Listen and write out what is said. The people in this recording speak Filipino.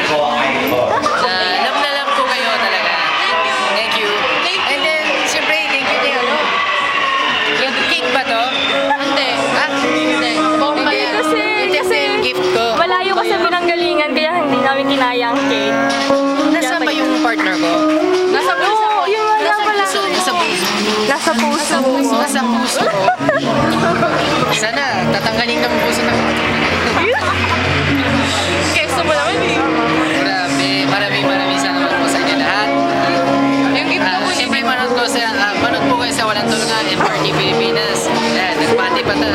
Love na love ko kayo talaga. Thank you. And then, siyempre, thank you din, ano? Yung cake ba to? Hindi. Ah, hindi. Bomba yan. Kasi yung gift ko. Malayo kasi pinanggalingan kaya hindi namin kinayang cake. Nasaan ba yung partner ko? Nasa bulsa ko. Yung wala pala. Nasa puso. Nasa puso. Nasa puso ko. Sana, tatanggalin ka mo puso na. Keso mo naman eh. Grabe, maraming salamat po sa inyo lahat. Yung gift ko Siyempre, manood po kayo sa Walang Tulungan, MRT Pilipinas. Ayan, nagpati pa ta.